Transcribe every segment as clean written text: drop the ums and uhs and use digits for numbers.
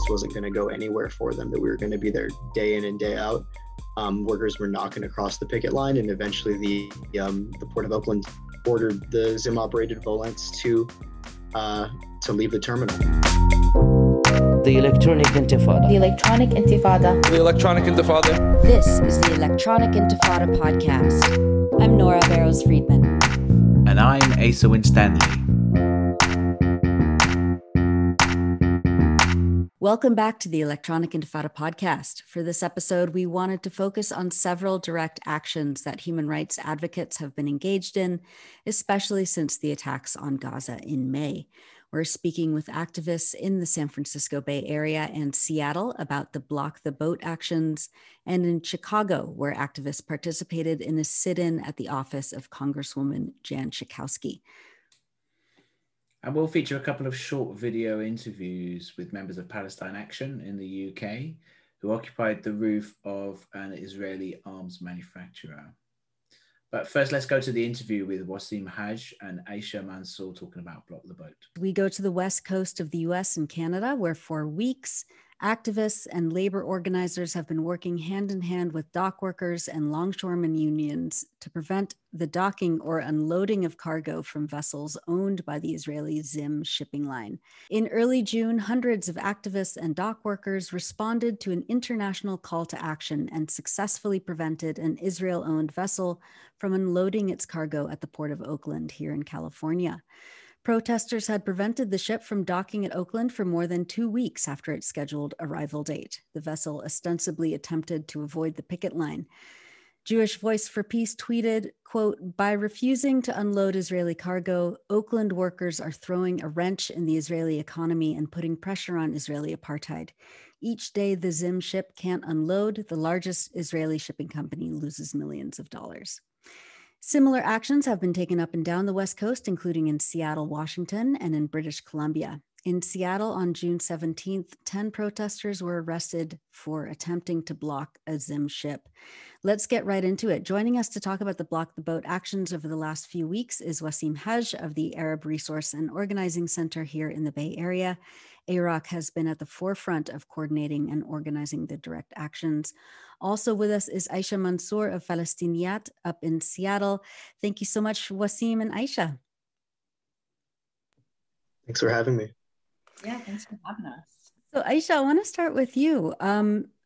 Wasn't going to go anywhere for them, that we were going to be there day in and day out. Workers were not going to cross the picket line, and eventually the Port of Oakland ordered the Zim-operated volants to leave the terminal. The Electronic Intifada. The Electronic Intifada. The Electronic Intifada. This is the Electronic Intifada podcast. I'm Nora Barrows-Friedman. And I'm Aisha Winstanley. Welcome back to the Electronic Intifada podcast. For this episode, we wanted to focus on several direct actions that human rights advocates have been engaged in, especially since the attacks on Gaza in May. We're speaking with activists in the San Francisco Bay Area and Seattle about the Block the Boat actions, and in Chicago, where activists participated in a sit-in at the office of Congresswoman Jan Schakowsky. And we'll feature a couple of short video interviews with members of Palestine Action in the UK, who occupied the roof of an Israeli arms manufacturer. But first, let's go to the interview with Wassim, Hage and Aisha Mansour talking about Block the Boat. We go to the west coast of the US and Canada, where for weeks, activists and labor organizers have been working hand in hand with dock workers and longshoremen unions to prevent the docking or unloading of cargo from vessels owned by the Israeli Zim shipping line. In early June, hundreds of activists and dock workers responded to an international call to action and successfully prevented an Israel-owned vessel from unloading its cargo at the Port of Oakland here in California. Protesters had prevented the ship from docking at Oakland for more than 2 weeks after its scheduled arrival date. The vessel ostensibly attempted to avoid the picket line. Jewish Voice for Peace tweeted, quote, "By refusing to unload Israeli cargo, Oakland workers are throwing a wrench in the Israeli economy and putting pressure on Israeli apartheid. Each day the Zim ship can't unload, the largest Israeli shipping company loses millions of dollars." Similar actions have been taken up and down the West Coast, including in Seattle, Washington, and in British Columbia. In Seattle on June 17th, 10 protesters were arrested for attempting to block a Zim ship. Let's get right into it. Joining us to talk about the Block the Boat actions over the last few weeks is Wassim Hage of the Arab Resource and Organizing Center here in the Bay Area. AROC has been at the forefront of coordinating and organizing the direct actions. Also with us is Aisha Mansour of Falastiniyat up in Seattle. Thank you so much, Wassim and Aisha. Thanks for having me. Yeah, thanks for having us. So Aisha, I want to start with you.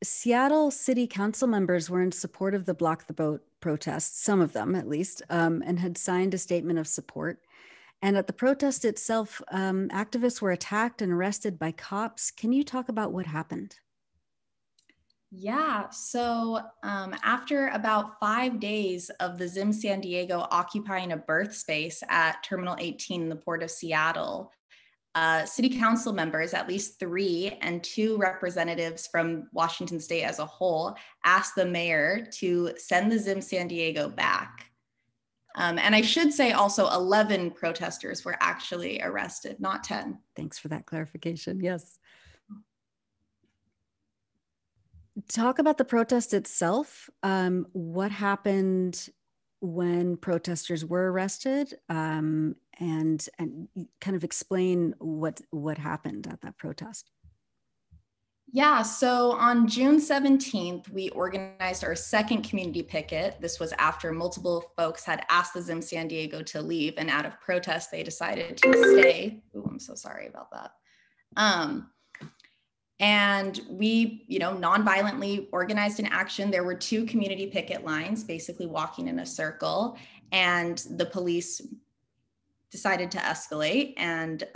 Seattle City Council members were in support of the Block the Boat protests, some of them at least, and had signed a statement of support. And at the protest itself, activists were attacked and arrested by cops. Can you talk about what happened? Yeah, so after about 5 days of the Zim San Diego occupying a berth space at Terminal 18 in the Port of Seattle, city council members, at least 3, and 2 representatives from Washington State as a whole, asked the mayor to send the Zim San Diego back. And I should say also 11 protesters were actually arrested, not 10. Thanks for that clarification. Yes. Talk about the protest itself. What happened when protesters were arrested, and kind of explain what happened at that protest. Yeah, so on June 17th, we organized our second community picket. This was after multiple folks had asked the Zim San Diego to leave, and out of protest, they decided to stay. Oh, I'm so sorry about that. And we, non-violently organized an action. There were 2 community picket lines, basically walking in a circle, and the police decided to escalate and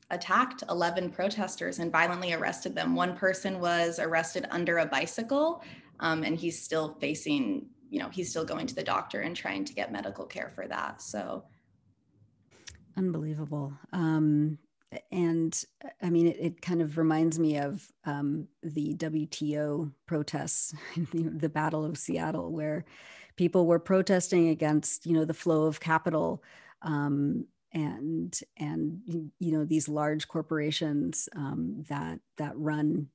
attacked 11 protesters and violently arrested them. One person was arrested under a bicycle, and he's still facing, he's still going to the doctor and trying to get medical care for that. So unbelievable. And I mean, it kind of reminds me of the WTO protests, the Battle of Seattle, where people were protesting against, the flow of capital and these large corporations that run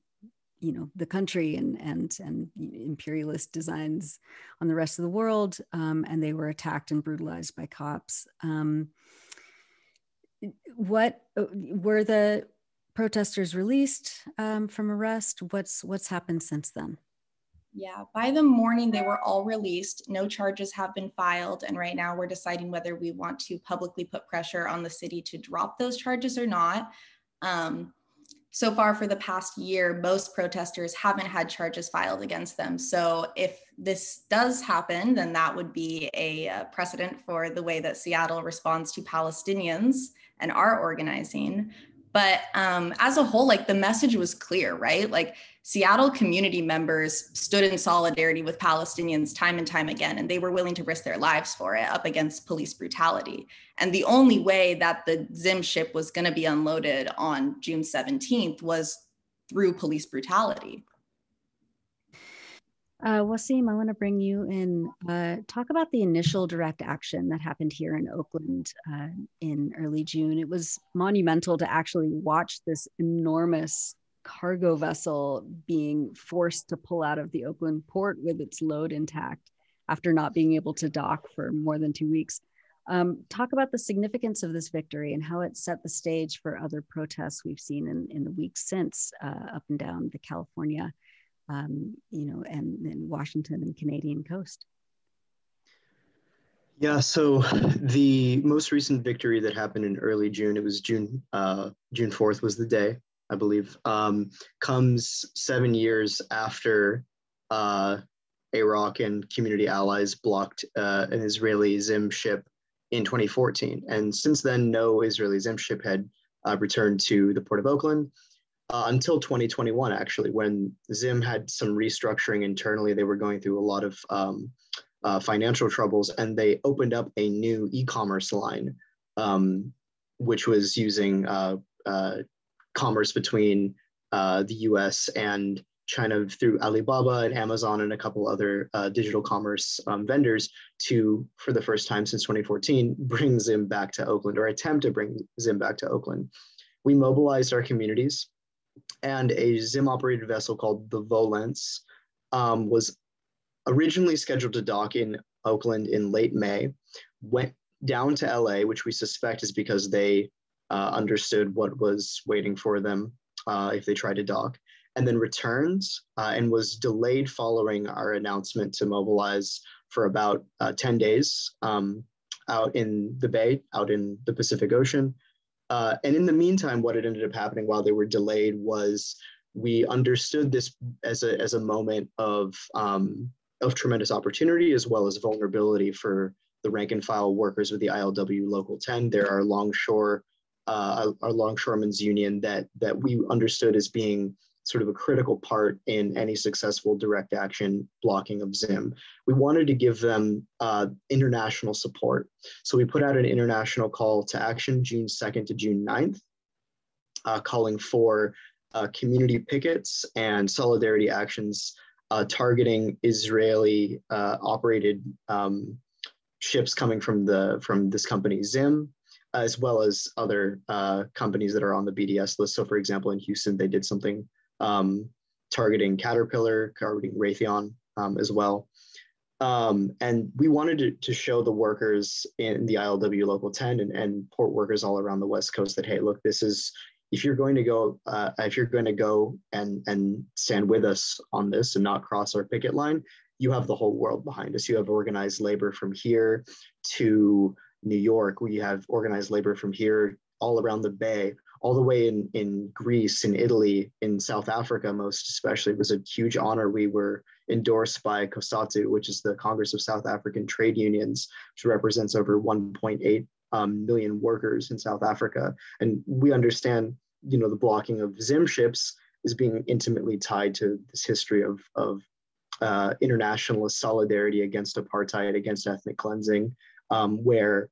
the country and imperialist designs on the rest of the world, and they were attacked and brutalized by cops. What were the protesters released from arrest? What's happened since then? Yeah, by the morning they were all released. No charges have been filed, and right now we're deciding whether we want to publicly put pressure on the city to drop those charges or not. So far for the past year, most protesters haven't had charges filed against them. So if this does happen, then that would be a precedent for the way that Seattle responds to Palestinians and our organizing. But as a whole, like the message was clear, right? Like Seattle community members stood in solidarity with Palestinians time and time again, and they were willing to risk their lives for it up against police brutality. And the only way that the Zim ship was going to be unloaded on June 17th was through police brutality. Wassim, I want to bring you in. Talk about the initial direct action that happened here in Oakland in early June. It was monumental to actually watch this enormous cargo vessel being forced to pull out of the Oakland port with its load intact after not being able to dock for more than 2 weeks. Talk about the significance of this victory and how it set the stage for other protests we've seen in the weeks since up and down the California and Washington and Canadian coast. Yeah, so the most recent victory that happened in early June, it was June 4th was the day, I believe, comes 7 years after AROC and community allies blocked an Israeli Zim ship in 2014. And since then, no Israeli Zim ship had returned to the Port of Oakland. Until 2021, actually, when Zim had some restructuring internally. They were going through a lot of financial troubles, and they opened up a new e-commerce line, which was using commerce between the US and China through Alibaba and Amazon and a couple other digital commerce vendors to, for the first time since 2014, bring Zim back to Oakland, or attempt to bring Zim back to Oakland. We mobilized our communities, and a Zim-operated vessel called the Volence was originally scheduled to dock in Oakland in late May, went down to LA, which we suspect is because they understood what was waiting for them if they tried to dock, and then returned and was delayed following our announcement to mobilize for about 10 days out in the Bay, out in the Pacific Ocean. And in the meantime, what had ended up happening while they were delayed was we understood this as a moment of tremendous opportunity as well as vulnerability for the rank and file workers with the ILW Local 10. There are longshore, our longshoremen's union that we understood as being sort of a critical part in any successful direct action blocking of Zim. We wanted to give them international support. So we put out an international call to action June 2nd to June 9th, calling for community pickets and solidarity actions targeting Israeli operated ships coming from this company Zim, as well as other companies that are on the BDS list. So for example, in Houston, they did something targeting Caterpillar, targeting Raytheon as well. And we wanted to show the workers in the ILW Local 10 and port workers all around the West Coast that, hey, look, this is, if you're going to go and stand with us on this and not cross our picket line, you have the whole world behind us. You have organized labor from here to New York. We have organized labor from here all around the Bay, all the way in Greece, in Italy, in South Africa, most especially. It was a huge honor. We were endorsed by COSATU, which is the Congress of South African Trade Unions, which represents over 1.8 million workers in South Africa. And we understand, the blocking of Zim ships is being intimately tied to this history of internationalist solidarity against apartheid, against ethnic cleansing, where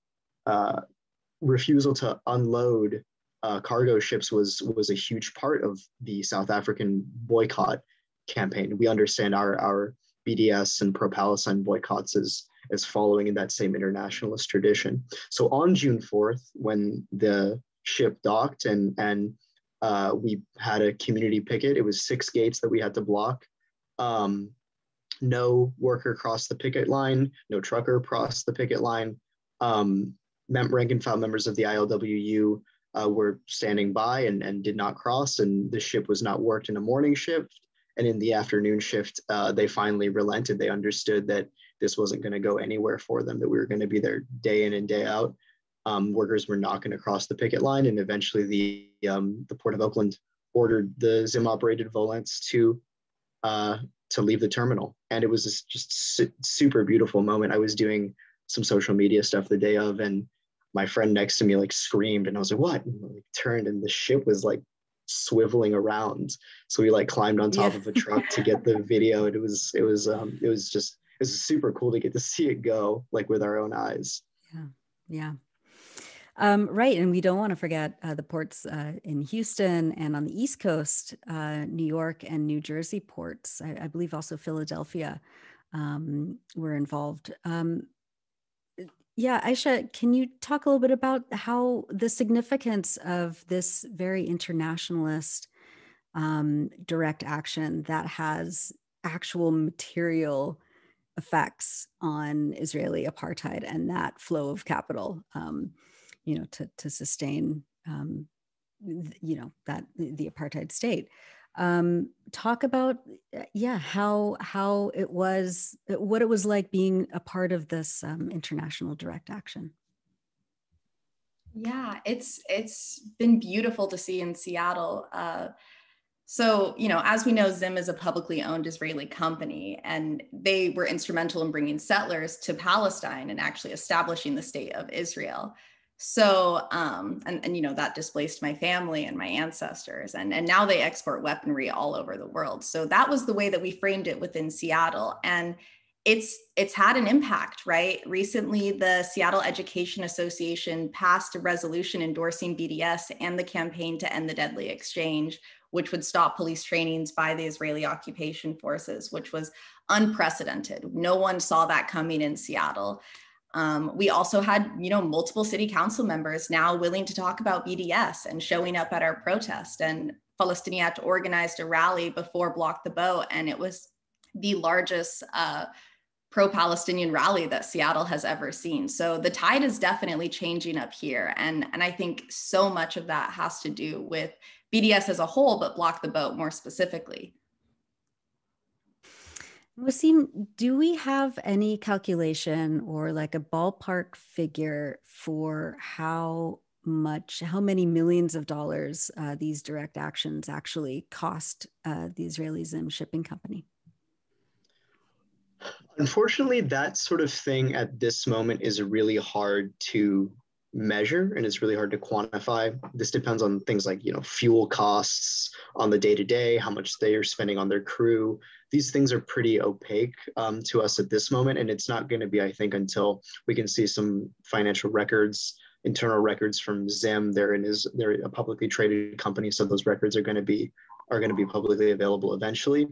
refusal to unload cargo ships was a huge part of the South African boycott campaign. We understand our BDS and pro-Palestine boycotts as following in that same internationalist tradition. So on June 4th, when the ship docked and We had a community picket. It was 6 gates that we had to block. No worker crossed the picket line, no trucker crossed the picket line. Rank and file members of the ILWU were standing by and did not cross, and the ship was not worked in a morning shift. And in the afternoon shift, they finally relented. They understood that this wasn't going to go anywhere for them, that we were going to be there day in and day out. Workers were not going to cross the picket line, and eventually the Port of Oakland ordered the Zim-operated volants to leave the terminal. And it was just super beautiful moment. I was doing some social media stuff the day of, and my friend next to me like screamed, and I was like, what? And I turned, and the ship was like swiveling around. So we like climbed on top of a truck to get the video. And it was super cool to get to see it go like with our own eyes. Yeah. Right. And we don't want to forget the ports in Houston and on the East Coast, New York and New Jersey ports. I believe also Philadelphia were involved. Yeah, Aisha, can you talk a little bit about how the significance of this very internationalist direct action that has actual material effects on Israeli apartheid and that flow of capital, to sustain, that the apartheid state. Talk about, how it was, what it was like being a part of this international direct action. Yeah, it's been beautiful to see in Seattle. So, as we know, Zim is a publicly owned Israeli company, and they were instrumental in bringing settlers to Palestine and actually establishing the state of Israel. So, that displaced my family and my ancestors, and now they export weaponry all over the world. So that was the way that we framed it within Seattle. And it's had an impact, right? Recently, the Seattle Education Association passed a resolution endorsing BDS and the campaign to end the deadly exchange, which would stop police trainings by the Israeli occupation forces, which was unprecedented. No one saw that coming in Seattle. We also had, multiple city council members now willing to talk about BDS and showing up at our protest. And Falastiniyat organized a rally before Block the Boat, and it was the largest pro-Palestinian rally that Seattle has ever seen. So the tide is definitely changing up here. And I think so much of that has to do with BDS as a whole, but Block the Boat more specifically. Wassim, do we have any calculation or like a ballpark figure for how many millions of dollars these direct actions actually cost the Israeli Zim shipping company? Unfortunately, that sort of thing at this moment is really hard to measure, and it's really hard to quantify. This depends on things like, fuel costs on the day-to-day, how much they are spending on their crew. These things are pretty opaque to us at this moment, and it's not going to be, I think, until we can see some financial records, internal records from Zim. They're a publicly traded company, so those records are going to be publicly available eventually.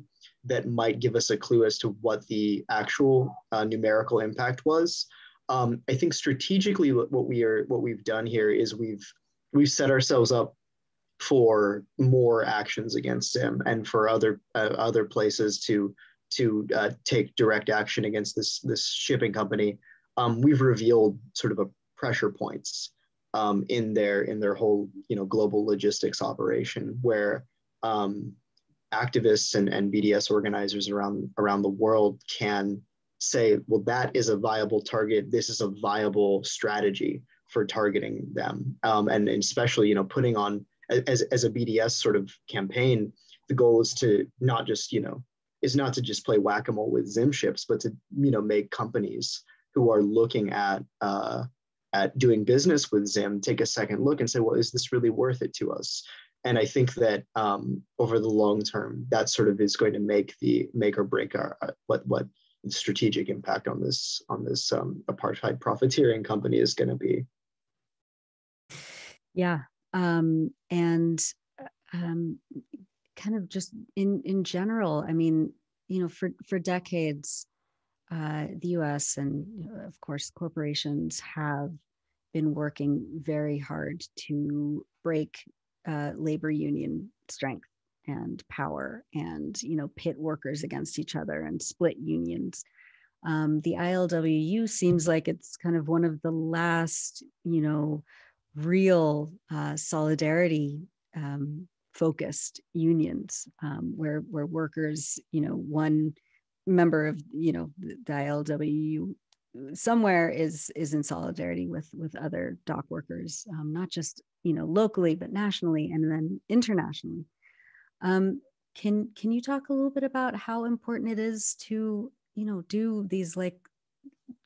That might give us a clue as to what the actual numerical impact was. I think strategically, what we've done here is we've set ourselves up for more actions against Zim and for other places to take direct action against this shipping company. We've revealed sort of a pressure points in their whole global logistics operation, where activists and BDS organizers around the world can say, well, that is a viable target. This is a viable strategy for targeting them. And especially, putting on as a BDS sort of campaign, the goal is to not just, not to just play whack-a-mole with Zim ships, but to, make companies who are looking at doing business with Zim take a second look and say, well, is this really worth it to us? And I think that over the long term, that sort of is going to make or break what strategic impact on this apartheid profiteering company is going to be. Yeah, and kind of just in general, I mean, for decades, the U.S. and of course corporations have been working very hard to break labor union strength and power, and pit workers against each other and split unions. The ILWU seems like it's kind of one of the last, real solidarity focused unions, where workers, one member of the ILWU somewhere is in solidarity with other dock workers, not just locally but nationally and then internationally. Can you talk a little bit about how important it is to do these, like,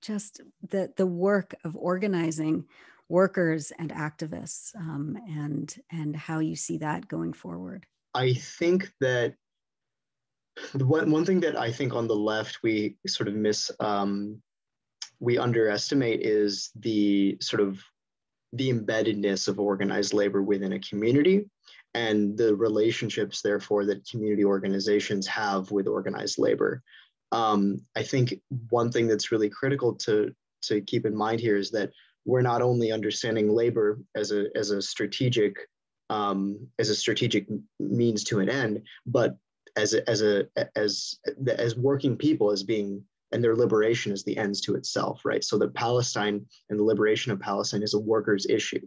just the work of organizing workers and activists, and how you see that going forward? I think that one thing that I think on the left we sort of we underestimate is the sort of the embeddedness of organized labor within a community, and the relationships, therefore, that community organizations have with organized labor. I think one thing that's really critical to keep in mind here is that we're not only understanding labor as a strategic means to an end, but as working people as being, and their liberation as the ends to itself, right? So that Palestine and the liberation of Palestine is a workers' issue.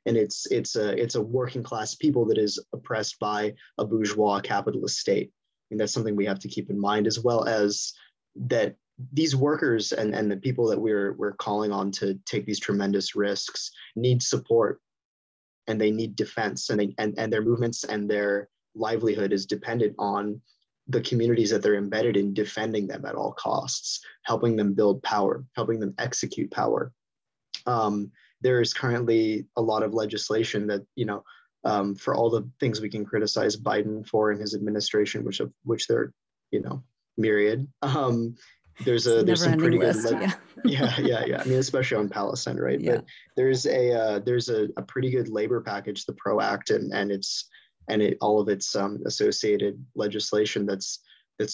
And it's a working class people that is oppressed by a bourgeois capitalist state. And that's something we have to keep in mind, as well as that these workers and the people that we're calling on to take these tremendous risks need support, and they need defense, and their movements and their livelihood is dependent on the communities that they're embedded in defending them at all costs, helping them build power, helping them execute power. There is currently a lot of legislation that, for all the things we can criticize Biden for and his administration, which there are, myriad. There's some pretty good, yeah. I mean, especially on Palestine, right? Yeah. But there's a pretty good labor package, the PRO Act, and all of its associated legislation that's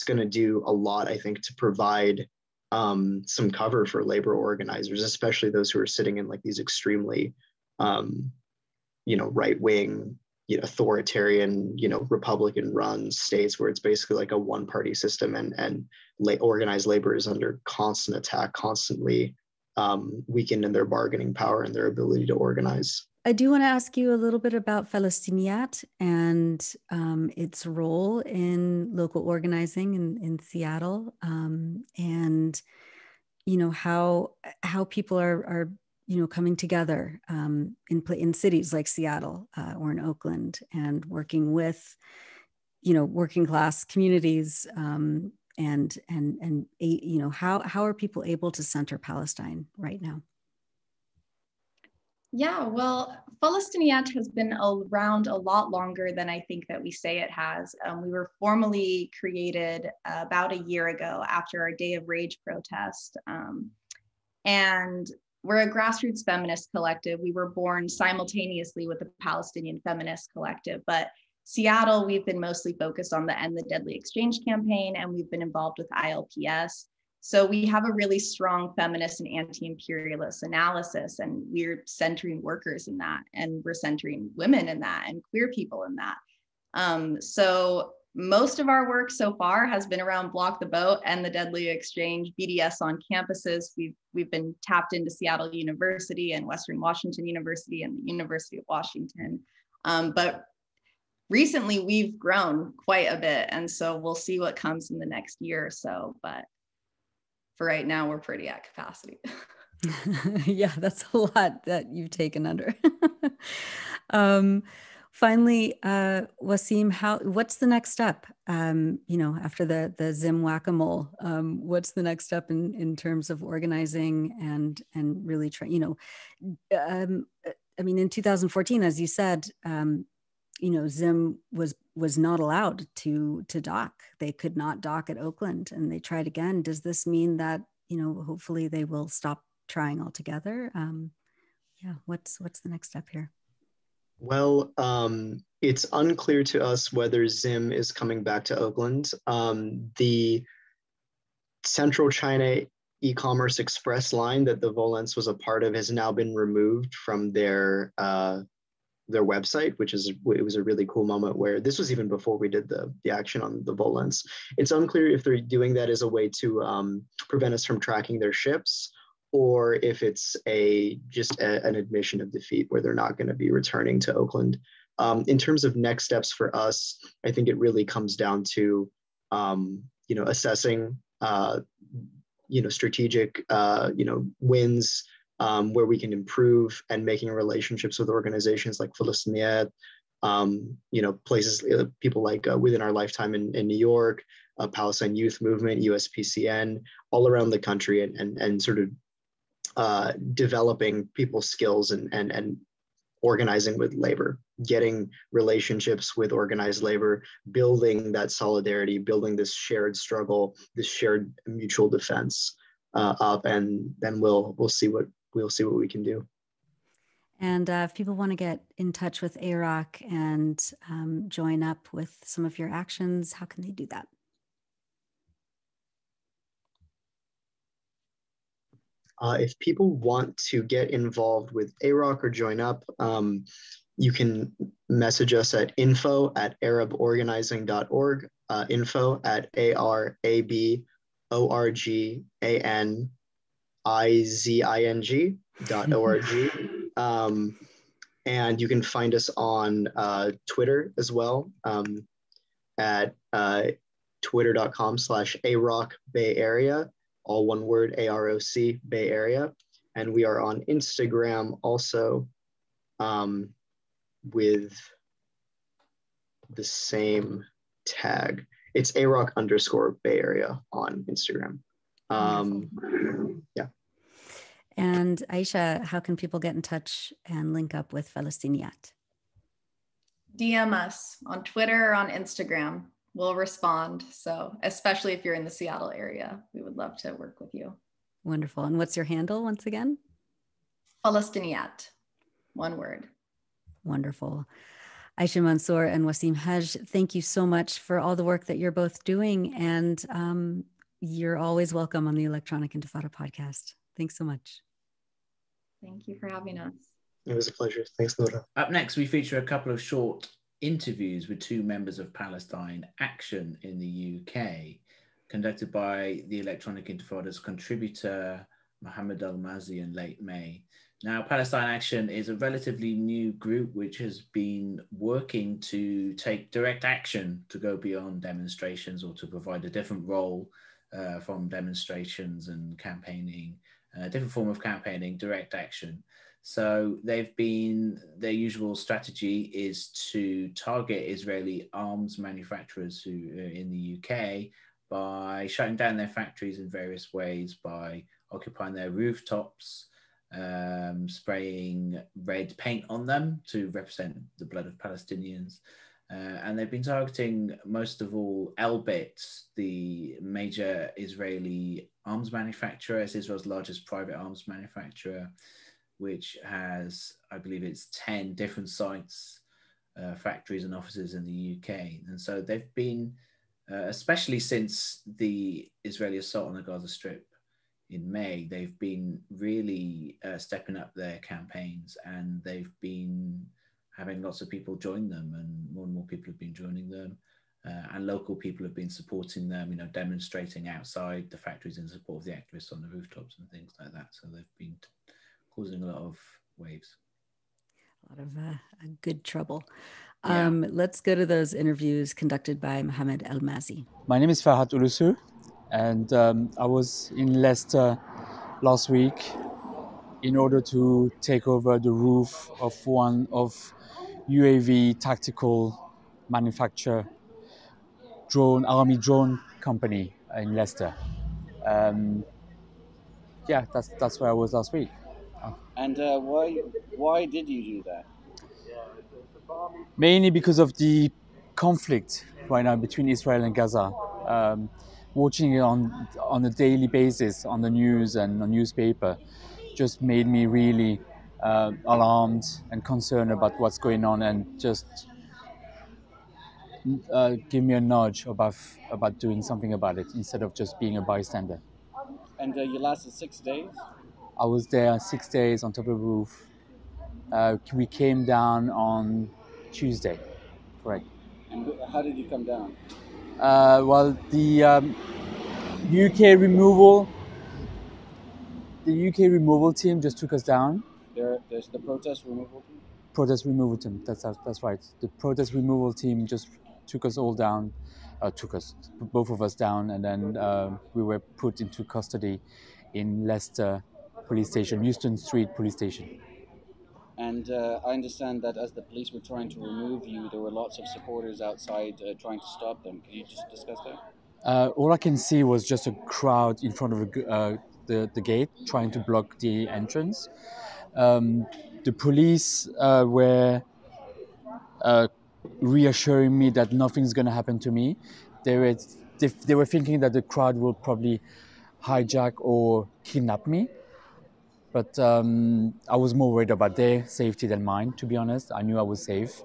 going to do a lot, I think, to provide some cover for labor organizers, especially those who are sitting in like these extremely, right-wing, authoritarian, Republican-run states where it's basically like a one-party system, and organized labor is under constant attack, constantly weakened in their bargaining power and their ability to organize. I do want to ask you a little bit about Falastiniyat and its role in local organizing in Seattle, and how people are coming together in cities like Seattle or in Oakland, and working with working class communities, and how are people able to center Palestine right now? Yeah, well, Falastiniyat has been around a lot longer than I think that we say it has. We were formally created about a year ago after our Day of Rage protest. And we're a grassroots feminist collective. We were born simultaneously with the Palestinian Feminist Collective, but Seattle, we've been mostly focused on the End the Deadly Exchange campaign, and we've been involved with ILPS. So we have a really strong feminist and anti-imperialist analysis, and we're centering workers in that, and we're centering women in that, and queer people in that. So most of our work so far has been around Block the Boat and the Deadly Exchange, BDS on campuses. We've been tapped into Seattle University and Western Washington University and the University of Washington. But recently we've grown quite a bit, and so we'll see what comes in the next year or so. But for right now, we're pretty at capacity. Yeah, that's a lot that you've taken under. Finally, Wassim, what's the next step? After the Zim whack-a-mole, what's the next step in terms of organizing and really trying? In 2014, as you said, Zim was not allowed to dock. They could not dock at Oakland, and they tried again. Does this mean that hopefully they will stop trying altogether? What's the next step here? Well, it's unclear to us whether Zim is coming back to Oakland. The Central China e-commerce express line that the Volents was a part of has now been removed from their their website, it was a really cool moment where this was even before we did the action on the Volants. It's unclear if they're doing that as a way to prevent us from tracking their ships, or if it's an admission of defeat where they're not going to be returning to Oakland. In terms of next steps for us, I think it really comes down to assessing strategic wins where we can improve, and making relationships with organizations like Falastiniyat, places, people like Within Our Lifetime in New York, Palestine Youth Movement, USPCN, all around the country, and sort of developing people's skills and organizing with labor, getting relationships with organized labor, building that solidarity, building this shared struggle, this shared mutual defense up, and then we'll see what we can do. And if people want to get in touch with AROC and join up with some of your actions, how can they do that? If people want to get involved with AROC or join up, you can message us at info@araborganizing.org, info@araborganizing.org. And you can find us on Twitter as well, at twitter.com/AROC Bay Area, all one word, AROC Bay Area. And we are on Instagram also, with the same tag. It's AROC_Bay Area on Instagram. Yeah. And Aisha, how can people get in touch and link up with Falastiniyat? DM us on Twitter or on Instagram. We'll respond. So especially if you're in the Seattle area, we would love to work with you. Wonderful. And what's your handle once again? Falastiniyat, one word. Wonderful. Aisha Mansour and Wassim Hage, thank you so much for all the work that you're both doing. And you're always welcome on the Electronic Intifada podcast. Thanks so much. Thank you for having us. It was a pleasure. Thanks, Nora. Up next, we feature a couple of short interviews with two members of Palestine Action in the UK, conducted by the Electronic Intifada's contributor, Mohammed Al-Mazi, in late May. Now, Palestine Action is a relatively new group which has been working to take direct action, to go beyond demonstrations, or to provide a different role from demonstrations and campaigning, a different form of campaigning, direct action. So their usual strategy is to target Israeli arms manufacturers who are in the UK by shutting down their factories in various ways, by occupying their rooftops, spraying red paint on them to represent the blood of Palestinians. And they've been targeting, most of all, Elbit, the major Israeli arms manufacturer. It's Israel's largest private arms manufacturer, which has, I believe it's 10 different sites, factories and offices in the UK. And so they've been, especially since the Israeli assault on the Gaza Strip in May, they've been really stepping up their campaigns, and they've been having lots of people join them, and more people have been joining them. And local people have been supporting them, demonstrating outside the factories in support of the activists on the rooftops and things like that. So they've been causing a lot of waves. A lot of good trouble. Yeah. Let's go to those interviews conducted by Mohammed Al-Mazi. My name is Farhat Ulusu, and I was in Leicester last week in order to take over the roof of one of UAV tactical manufacturer army drone company in Leicester. That's where I was last week. And why did you do that? Mainly because of the conflict right now between Israel and Gaza. Watching it on a daily basis on the news and the newspaper just made me really alarmed and concerned about what's going on, and just give me a nudge about doing something about it instead of just being a bystander. And you lasted 6 days? I was there 6 days on top of the roof, We came down on Tuesday, correct. And how did you come down? Well, the UK removal team just took us down. There's the protest removal team? Protest removal team, that's right. The protest removal team just took us all down, both of us down, and then we were put into custody in Leicester police station, Euston Street police station. And I understand that as the police were trying to remove you, there were lots of supporters outside trying to stop them. Could you just discuss that? All I can see was just a crowd in front of the gate trying to block the entrance. The police were reassuring me that nothing's going to happen to me. They were thinking that the crowd will probably hijack or kidnap me. But I was more worried about their safety than mine, to be honest. I knew I was safe.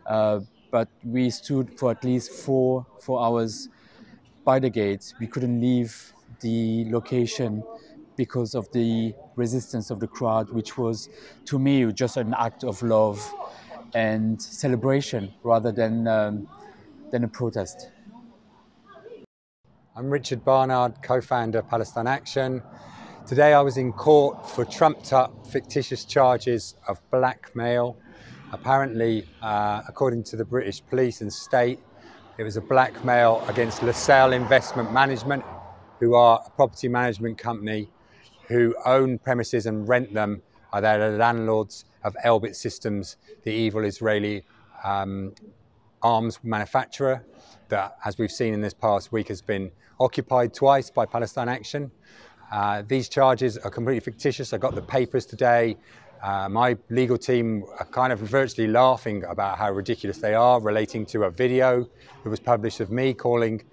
But we stood for at least four hours by the gate. We couldn't leave the location because of the resistance of the crowd, which was, to me, just an act of love and celebration rather than a protest. I'm Richard Barnard, co-founder of Palestine Action. Today I was in court for trumped up fictitious charges of blackmail. Apparently, according to the British police and state, it was a blackmail against LaSalle Investment Management, who are a property management company who own premises and rent them. They're the landlords of Elbit Systems, the evil Israeli arms manufacturer that, as we've seen in this past week, has been occupied twice by Palestine Action. These charges are completely fictitious. I got the papers today. My legal team are kind of virtually laughing about how ridiculous they are, relating to a video that was published of me calling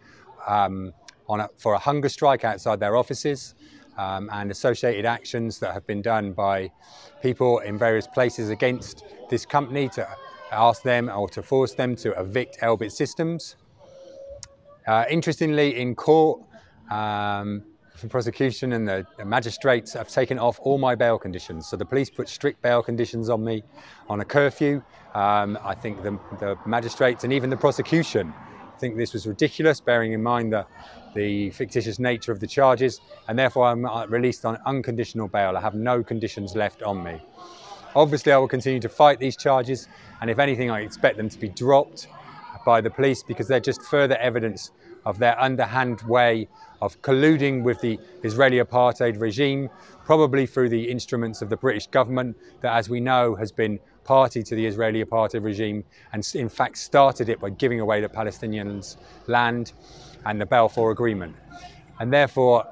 for a hunger strike outside their offices, and associated actions that have been done by people in various places against this company to ask them or to force them to evict Elbit Systems. Interestingly, in court, the prosecution and the magistrates have taken off all my bail conditions. So the police put strict bail conditions on me, on a curfew. I think the magistrates and even the prosecution think this was ridiculous, bearing in mind the fictitious nature of the charges, and therefore I'm released on unconditional bail. I have no conditions left on me. Obviously, I will continue to fight these charges, and if anything, I expect them to be dropped by the police because they're just further evidence of their underhand way of colluding with the Israeli apartheid regime, probably through the instruments of the British government that, as we know, has been party to the Israeli apartheid regime and in fact started it by giving away the Palestinians land and the Balfour Agreement. And therefore,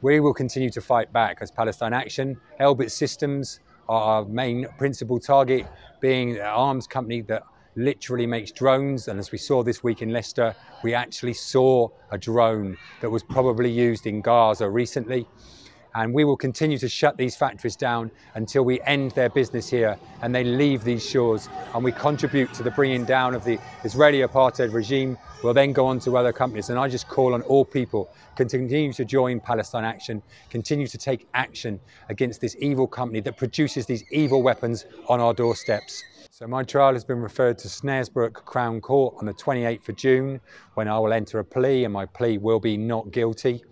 we will continue to fight back as Palestine Action. Elbit Systems are our main principal target, being an arms company that literally makes drones, and as we saw this week in Leicester, we actually saw a drone that was probably used in Gaza recently. And we will continue to shut these factories down until we end their business here and they leave these shores, and we contribute to the bringing down of the Israeli apartheid regime. We'll then go on to other companies, and I just call on all people to continue to join Palestine Action, continue to take action against this evil company that produces these evil weapons on our doorsteps. So my trial has been referred to Snaresbrook Crown Court on the 28th of June, when I will enter a plea, and my plea will be not guilty.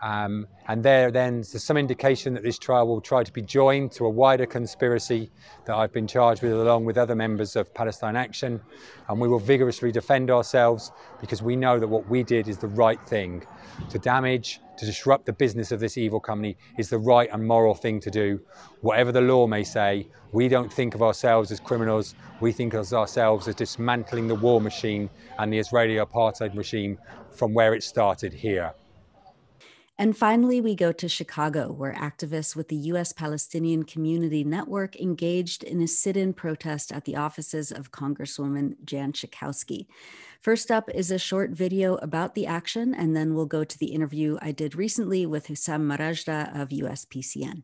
And there's some indication that this trial will try to be joined to a wider conspiracy that I've been charged with along with other members of Palestine Action, and we will vigorously defend ourselves because we know that what we did is the right thing. To disrupt the business of this evil company is the right and moral thing to do. Whatever the law may say, we don't think of ourselves as criminals. We think of ourselves as dismantling the war machine and the Israeli apartheid regime from where it started here. And finally, we go to Chicago, where activists with the U.S. Palestinian Community Network engaged in a sit-in protest at the offices of Congresswoman Jan Schakowsky. First up is a short video about the action, and then we'll go to the interview I did recently with Hussam Marajda of USPCN.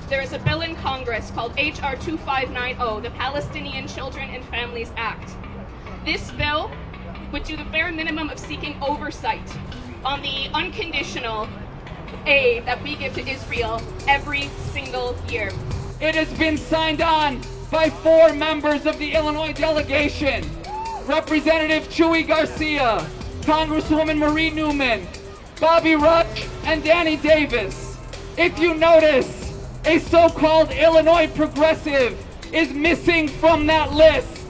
There is a bill in Congress called H.R. 2590, the Palestinian Children and Families Act. This bill would do the bare minimum of seeking oversight on the unconditional aid that we give to Israel every single year. It has been signed on by 4 members of the Illinois delegation. Representative Chuy Garcia, Congresswoman Marie Newman, Bobby Rush, and Danny Davis. If you notice, a so-called Illinois progressive is missing from that list.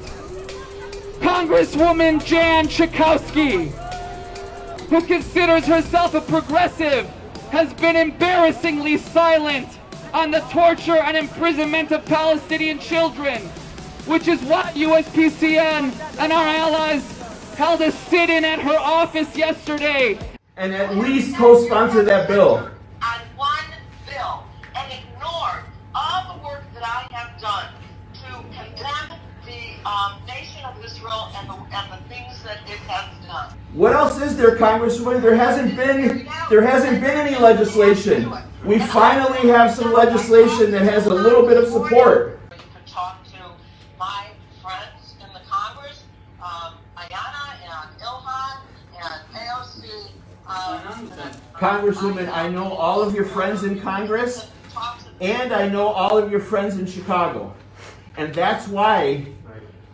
Congresswoman Jan Schakowsky, who considers herself a progressive, has been embarrassingly silent on the torture and imprisonment of Palestinian children, which is why USPCN and our allies held a sit-in at her office yesterday. And at least co-sponsor that bill. On one bill and ignored all the work that I have done to condemn the nation of Israel and the things that it has done. What else is there, Congresswoman? There hasn't been any legislation. We finally have some legislation that has a little bit of support. You can talk to my friends in the Congress, Ayana and Ilhan and AOC. Congresswoman, I know all of your friends in Congress, and I know all of your friends in Chicago. And that's why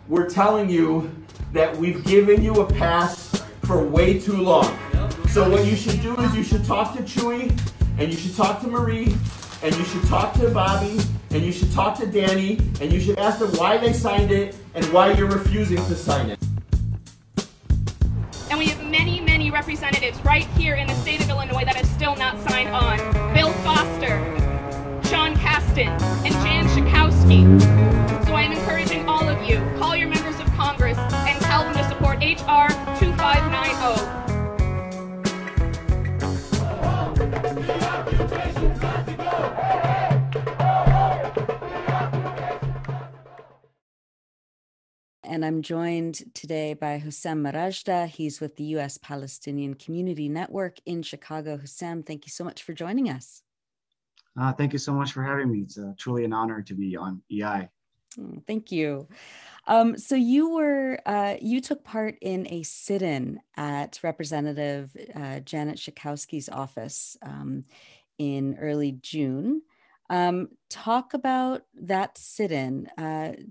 we're telling you that we've given you a pass for way too long. So what you should do is you should talk to Chuy, and you should talk to Marie, and you should talk to Bobby, and you should talk to Danny, and you should ask them why they signed it and why you're refusing to sign it. And we have many, many representatives right here in the state of Illinois that have still not signed on. Bill Foster, Sean Casten, and Jan Schakowsky. So I am encouraging all of you, call your members of Congress and tell them to support H.R. 2590. And I'm joined today by Hussam Marajda. He's with the U.S. Palestinian Community Network in Chicago. Hussam, thank you so much for joining us. Thank you so much for having me. It's truly an honor to be on EI. Thank you. So you took part in a sit-in at Representative Janet Schakowsky's office in early June. Talk about that sit-in.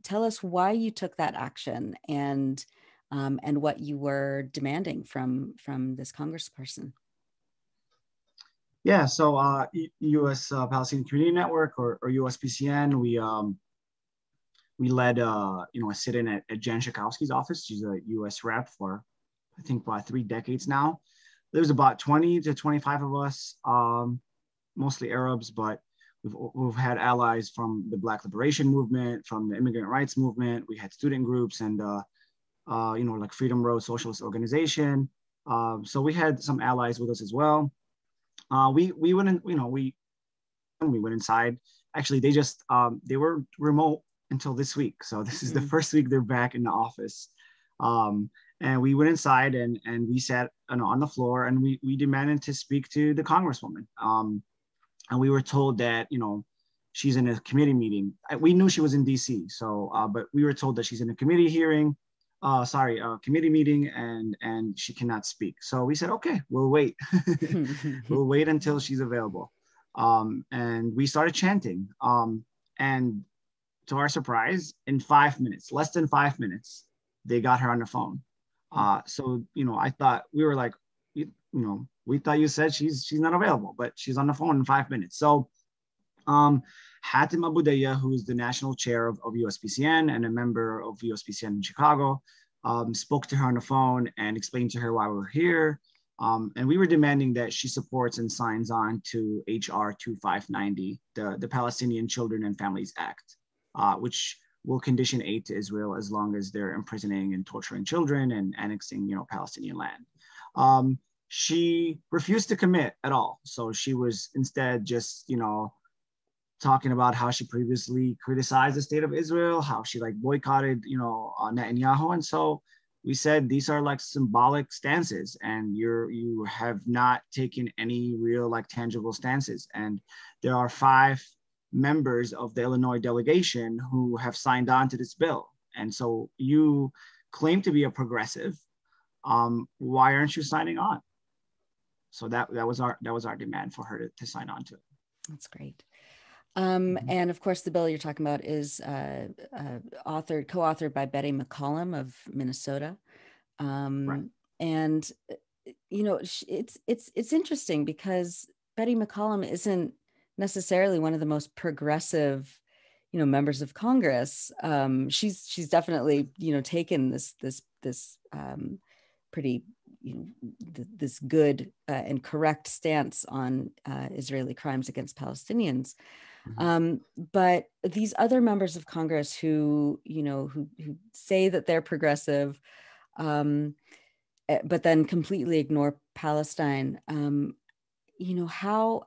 Tell us why you took that action and what you were demanding from this congressperson. Yeah, so U.S. Palestinian Community Network or USPCN, we led a sit-in at Jan Schakowsky's office. She's a U.S. rep for I think about 3 decades now. There's about 20 to 25 of us, mostly Arabs, but we've had allies from the Black Liberation Movement, from the Immigrant Rights Movement. We had student groups and like Freedom Road Socialist Organization. So we had some allies with us as well. We went in, we went inside. Actually, they were remote until this week. So this is the first week they're back in the office. And we went inside and we sat on the floor and we demanded to speak to the Congresswoman. And we were told that, she's in a committee meeting. We knew she was in DC. So, but we were told that she's in a committee meeting and she cannot speak. So we said, okay, we'll wait. We'll wait until she's available. And we started chanting. And to our surprise, in 5 minutes, less than 5 minutes, they got her on the phone. So, I thought we were like, we thought you said she's not available, but she's on the phone in 5 minutes. So Hatim Abudaya, who is the national chair of USPCN and a member of USPCN in Chicago, spoke to her on the phone and explained to her why we're here. And we were demanding that she supports and signs on to HR 2590, the Palestinian Children and Families Act, which will condition aid to Israel as long as they're imprisoning and torturing children and annexing, Palestinian land. She refused to commit at all. So she was instead just, talking about how she previously criticized the state of Israel, how she boycotted, Netanyahu. And so we said, these are symbolic stances and you have not taken any real tangible stances. And there are 5 members of the Illinois delegation who have signed on to this bill. And so you claim to be a progressive. Why aren't you signing on? So that was our demand for her to sign on to it. That's great. And of course, the bill you're talking about is co-authored by Betty McCollum of Minnesota. Right. And you know, it's interesting because Betty McCollum isn't necessarily one of the most progressive, you know, members of Congress. She's definitely, you know, taken this pretty, you know, this good and correct stance on Israeli crimes against Palestinians. But these other members of Congress who, you know, who say that they're progressive, but then completely ignore Palestine. You know, how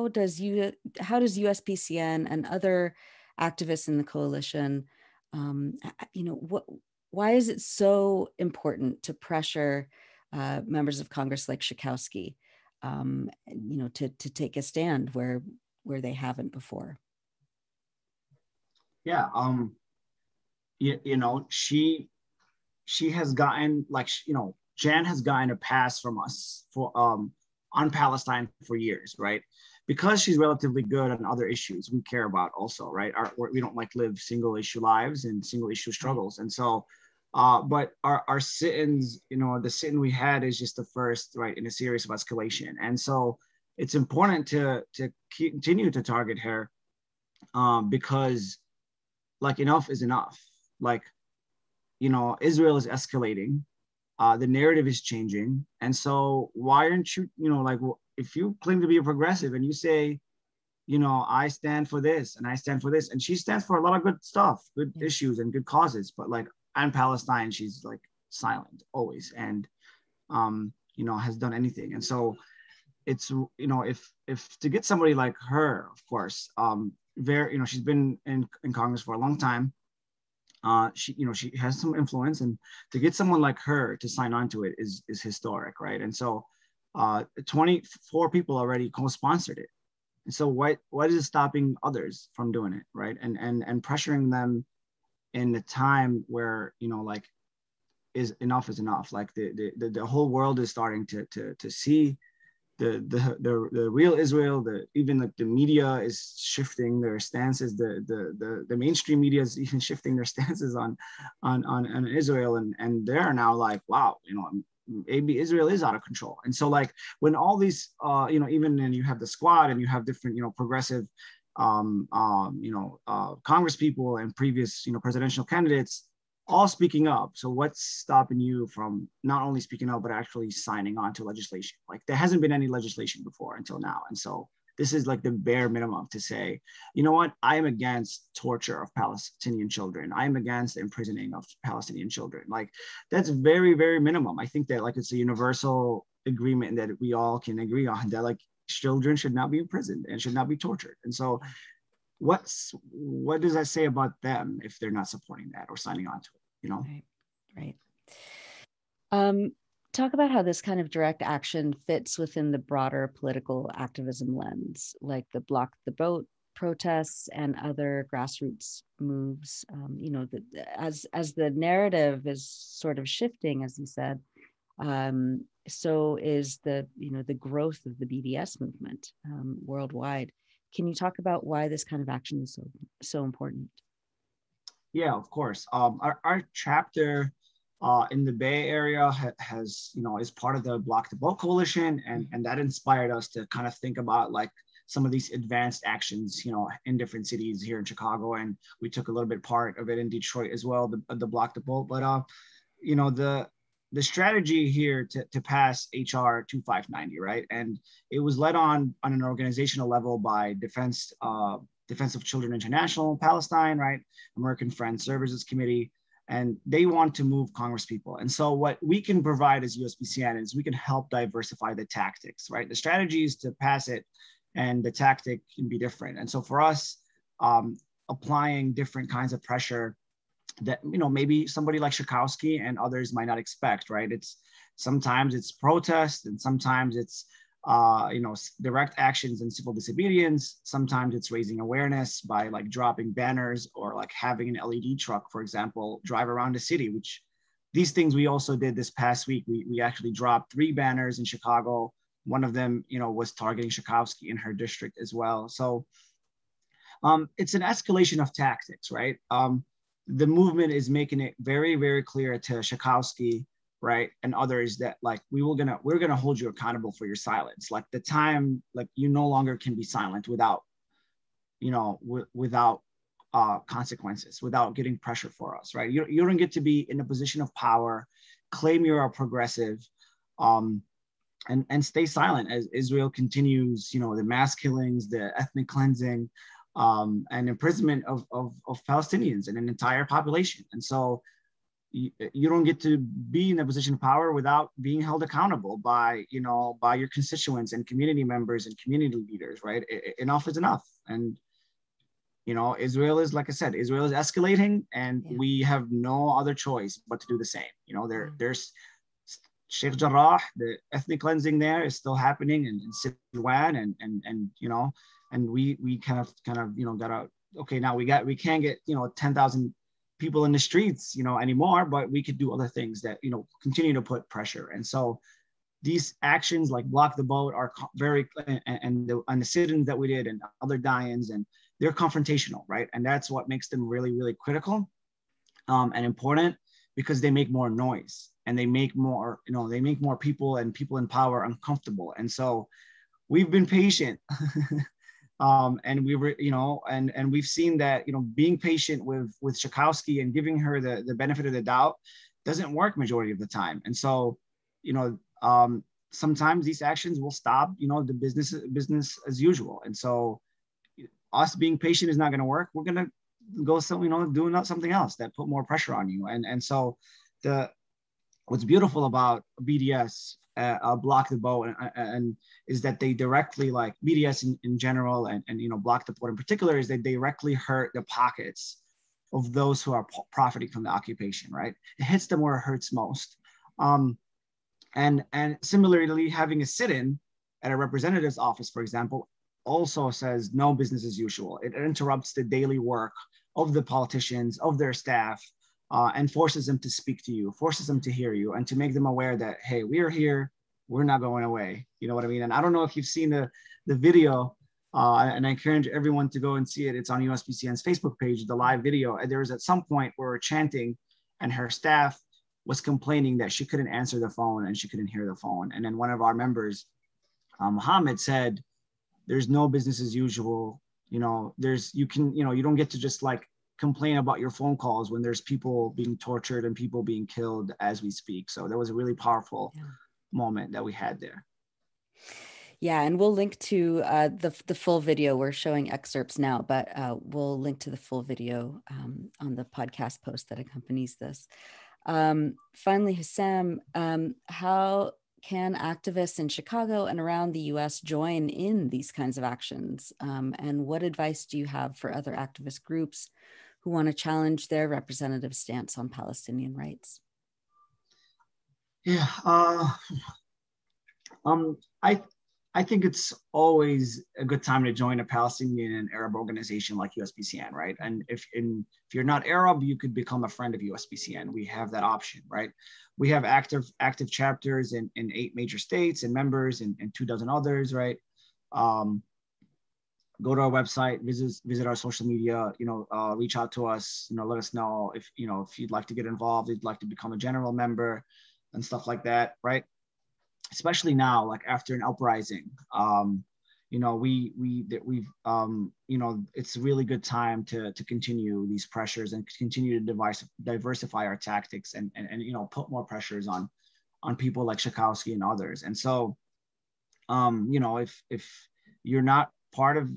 does USPCN and other activists in the coalition, you know, why is it so important to pressure members of Congress like Schakowsky, you know, to take a stand where they haven't before? Yeah, you know, she has gotten, like, you know, Jan has gotten a pass from us for on Palestine for years, right? Because she's relatively good on other issues we care about also, right? We don't like live single issue lives and single issue struggles. And so, but our sit-ins, you know, the sit-in we had is just the first, right, in a series of escalation. And so it's important to continue to target her because, like, enough is enough. Like, you know, Israel is escalating. The narrative is changing. And so why aren't you, you know, like, if you claim to be a progressive and you say, you know, I stand for this and I stand for this, and she stands for a lot of good stuff, good issues and good causes, but like on Palestine, she's like silent always, and, you know, has done anything. And so it's, you know, if to get somebody like her, of course, you know, she's been in Congress for a long time. She, you know, she has some influence, and to get someone like her to sign on to it is historic, right? And so 24 people already co-sponsored it. And so what is it stopping others from doing it, right? And pressuring them in the time where, you know, like, enough is enough. Like the whole world is starting to see the real Israel. Even like the media is shifting their stances. The mainstream media is even shifting their stances on Israel, and they're now like, wow, you know, maybe Israel is out of control. And so, like, when all these, you know, even then you have the squad and you have different, you know, progressive, you know, Congress people and previous, you know, presidential candidates all speaking up. So what's stopping you from not only speaking up, but actually signing on to legislation? Like, there hasn't been any legislation before until now. And so this is like the bare minimum to say, you know what, I am against torture of Palestinian children. I am against the imprisoning of Palestinian children. Like, that's very, very minimum. I think that, like, it's a universal agreement that we all can agree on, that like children should not be imprisoned and should not be tortured. And so what does that say about them if they're not supporting that or signing on to it, you know? Right. Talk about how this kind of direct action fits within the broader political activism lens, like the Block the Boat protests and other grassroots moves. You know, as the narrative is sort of shifting, as you said, so is the, you know, the growth of the BDS movement worldwide. Can you talk about why this kind of action is so important? Yeah, of course. Our chapter in the Bay Area has, you know, is part of the Block the Boat coalition, and that inspired us to kind of think about like some of these advanced actions, you know, in different cities here in Chicago, and we took a little bit part of it in Detroit as well, the Block the Boat. But you know, the strategy here to pass HR 2590, right? And it was led on an organizational level by Defense of Children International, Palestine, right? American Friends Services Committee, and they want to move Congress people. And so what we can provide as USPCN is we can help diversify the tactics, right? The strategy is to pass it, and the tactic can be different. And so for us, applying different kinds of pressure that, you know, maybe somebody like Schakowsky and others might not expect, right? Sometimes it's protest, and sometimes it's you know, direct actions and civil disobedience. Sometimes it's raising awareness by like dropping banners or like having an LED truck, for example, drive around the city, which these things we also did this past week. We actually dropped 3 banners in Chicago. One of them, you know, was targeting Schakowsky in her district as well. So It's an escalation of tactics, right? The movement is making it very, very clear to Schakowsky, right, and others that like we're gonna hold you accountable for your silence. Like the time, like you no longer can be silent without, without consequences, without getting pressure for us, right? You don't get to be in a position of power, claim you're a progressive, and stay silent as Israel continues, the mass killings, the ethnic cleansing, and imprisonment of Palestinians and an entire population. And so you don't get to be in a position of power without being held accountable by your constituents and community members and community leaders, right? Enough is enough. And Israel is, like I said, Israel is escalating, and we have no other choice but to do the same. There's Sheikh Jarrah, the ethnic cleansing there is still happening in Silwan, and we kind of gotta, okay, now we can't get 10,000 people in the streets anymore, but we could do other things that continue to put pressure. And so these actions like block the boat are very, and the sit-ins that we did and other die-ins, and they're confrontational, right? And that's what makes them really, really critical and important, because they make more noise and they make more, people and people in power uncomfortable. And so we've been patient. And we were, and we've seen that, being patient with Schakowsky and giving her the benefit of the doubt doesn't work majority of the time. And so, sometimes these actions will stop, the business as usual. And so us being patient is not going to work. We're going to go doing something else that put more pressure on you. And so what's beautiful about BDS, Block the Boat, and is that they directly, like BDS in general, and Block the Boat in particular, is they directly hurt the pockets of those who are profiting from the occupation, right? It hits them where it hurts most. And similarly, having a sit-in at a representative's office, for example, also says no business as usual. It interrupts the daily work of the politicians, of their staff, and forces them to speak to you, forces them to hear you, and to make them aware that, hey, we are here, we're not going away. You know what I mean? And I don't know if you've seen the video, and I encourage everyone to go and see it. It's on USPCN's Facebook page, the live video. And there was at some point where we're chanting, and her staff was complaining that she couldn't answer the phone and she couldn't hear the phone. And then one of our members, Mohammed, said, there's no business as usual. You don't get to just like complain about your phone calls when there's people being tortured and people being killed as we speak. So that was a really powerful moment that we had there. Yeah, and we'll link to the full video. We're showing excerpts now, but we'll link to the full video on the podcast post that accompanies this. Finally, Hussam, how can activists in Chicago and around the US join in these kinds of actions? And what advice do you have for other activist groups who want to challenge their representative stance on Palestinian rights? Yeah, I think it's always a good time to join a Palestinian and Arab organization like USPCN, right? And if you're not Arab, you could become a friend of USPCN. We have that option, right? We have active chapters in 8 major states and members and 24 others, right? Go to our website, visit our social media, reach out to us, let us know if you'd like to get involved, if you'd like to become a general member and stuff like that, right? Especially now, like after an uprising, it's a really good time to continue these pressures and continue to diversify our tactics and put more pressures on people like Schakowsky and others. And so, if you're not part of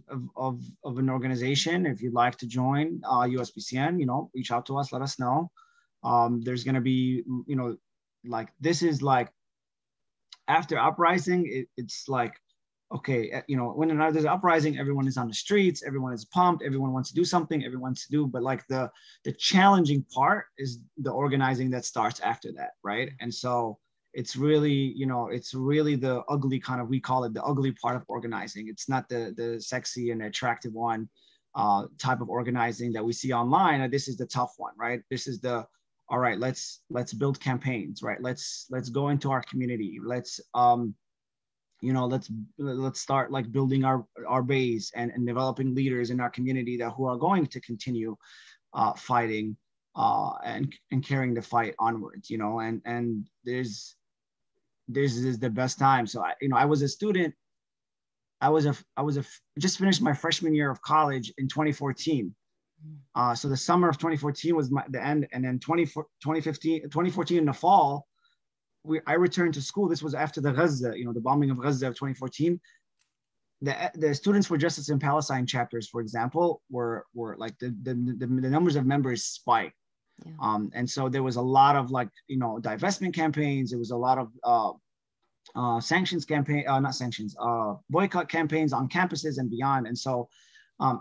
an organization, if you'd like to join USPCN, reach out to us, let us know. There's going to be, this is like, after uprising, it's like, okay, when there's an uprising, everyone is on the streets, everyone is pumped, everyone wants to do something, everyone wants to do, but like the challenging part is the organizing that starts after that, right? And so it's really, it's really the ugly kind of, we call it the ugly part of organizing. It's not the sexy and attractive one type of organizing that we see online. This is the tough one, right? This is the, all right, let's build campaigns, right? Let's go into our community. Let's you know, let's start like building our base and developing leaders in our community that who are going to continue fighting and carrying the fight onwards, you know, and this is the best time. So I was a student. I just finished my freshman year of college in 2014. So the summer of 2014 was the end, and then 2014 in the fall, I returned to school. This was after the Gaza, you know, the bombing of Gaza of 2014. The students for Justice in Palestine chapters, for example, were like the numbers of members spiked. Yeah. And so there was a lot of like, you know, divestment campaigns. There was a lot of sanctions campaign, not sanctions, boycott campaigns on campuses and beyond. And so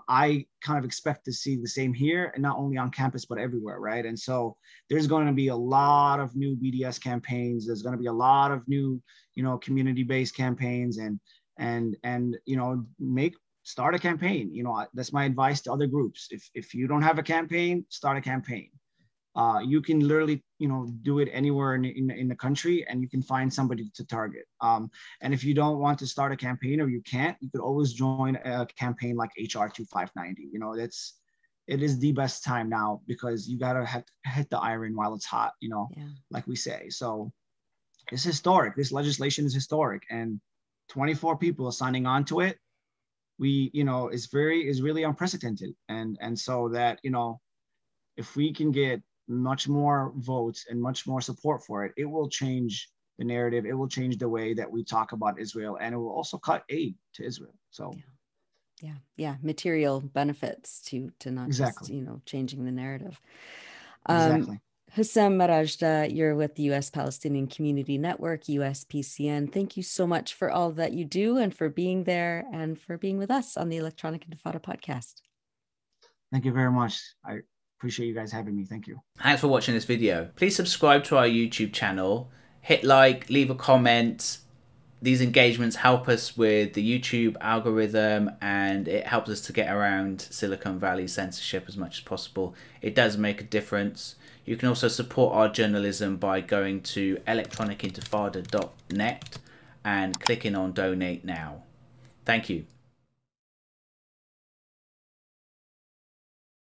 I kind of expect to see the same here, and not only on campus, but everywhere, right? And so there's going to be a lot of new BDS campaigns. There's going to be a lot of new, you know, community-based campaigns, and you know, start a campaign. You know, that's my advice to other groups. If you don't have a campaign, start a campaign. You can literally, you know, do it anywhere in the country, and you can find somebody to target. And if you don't want to start a campaign, or you can't, you could always join a campaign like HR 2590. You know, it is the best time now, because you gotta hit the iron while it's hot, you know, like we say. So it's historic. This legislation is historic, and 24 people signing on to it, you know, is really unprecedented. And so that, you know, if we can get much more votes and much more support for it, it will change the narrative. It will change the way that we talk about Israel, and it will also cut aid to Israel. So yeah, material benefits to not exactly. just, you know, changing the narrative. Exactly. Hussam Marajda, you're with the U.S. Palestinian Community Network, USPCN. Thank you so much for all that you do, and for being there, and for being with us on the Electronic Intifada podcast. Thank you very much. I appreciate you guys having me. Thank you. Thanks for watching this video. Please subscribe to our YouTube channel, hit like, leave a comment. These engagements help us with the YouTube algorithm, and it helps us to get around Silicon Valley censorship as much as possible. It does make a difference. You can also support our journalism by going to electronicintifada.net and clicking on donate now. Thank you.